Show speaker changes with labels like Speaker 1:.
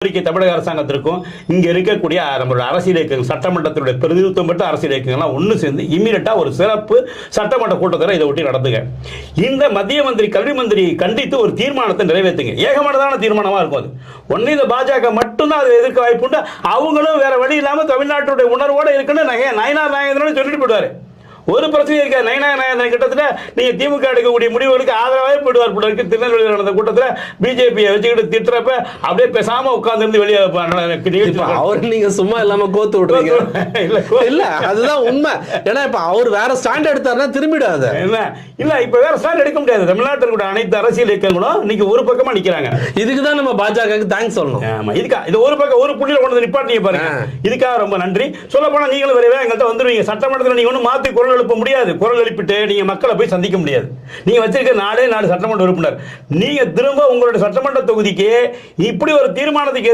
Speaker 1: தமிழக அரசாங்கத்திற்கும் இங்க இருக்கக்கூடிய நம்மளுடைய அரசியல் இயக்கங்கள் சட்டமன்றத்தினுடைய பிரதிநிதித்துவம் பெற்ற அரசியல் இயக்கங்கள்லாம் ஒன்று சேர்ந்து இம்மீடியட்டா ஒரு சிறப்பு சட்டமன்ற கூட்டத்தொடரை இதை ஒட்டி நடத்துங்க. இந்த மத்திய மந்திரி கல்வி மந்திரி கண்டித்து ஒரு தீர்மானத்தை நிறைவேற்றுங்க. ஏகமனதான தீர்மானமா இருக்கும். அது ஒன்னு இந்த பாஜக மட்டும்தான் அதை எதிர்க்க வாய்ப்புண்டு. அவங்களும் வேற வழி இல்லாம தமிழ்நாட்டுடைய உணர்வோட இருக்குன்னு நயினார் நாகேந்திரன் சொல்லிட்டு போயிடுவாரு. ஒரு பிரச்சனை இருக்க நயினார் கிட்டத்தட்ட நீங்க திமுக எடுக்கக்கூடிய முடிவுகளுக்கு ஆதரவாக போயிடுவார் போல இருக்கு. திருநெல்வேலியில் நடந்த கூட்டத்தில் பிஜேபியை வச்சுக்கிட்டு திட்டுறப்ப அப்படியே பேசாம உட்கார்ந்து இருந்து வெளியே
Speaker 2: அவர் நீங்க சும்மா இல்லாம கோத்து விடுறீங்க. இல்ல அதுதான் உண்மை. ஏன்னா இப்ப அவர் வேற ஸ்டாண்ட் எடுத்தாருன்னா திரும்பிடாது.
Speaker 1: இல்ல இப்ப வேற ஸ்டாண்ட் எடுக்க முடியாது. தமிழ்நாட்டில் கூட அனைத்து அரசியல் இயக்கங்களும் இன்னைக்கு ஒரு பக்கமா நிக்கிறாங்க.
Speaker 2: இதுக்குதான் நம்ம பாஜகவுக்கு தேங்க்ஸ் சொல்லணும்.
Speaker 1: ஆமா, இதுக்கா இது ஒரு பக்கம் ஒரு புள்ளியில கொண்டு நிப்பாட்டிங்க பாருங்க. இதுக்காக ரொம்ப நன்றி. சொல்ல போனா நீங்களும் விரைவே எங்கள்கிட்ட வந்துருவீங்க. சட்டமன்றத்தில் நீங்க ஒன்றும் மாத்தி குரல் எழுப்ப முடியாது. குரல் எழுப்பிட்டு நீங்க மக்களை போய் சந்திக்க முடியாது. நீங்க வச்சிருக்க 4 சட்டமன்ற உறுப்பினர் நீங்க திரும்ப உங்களுடைய சட்டமன்ற தொகுதிக்கு இப்படி ஒரு தீர்மானத்துக்கு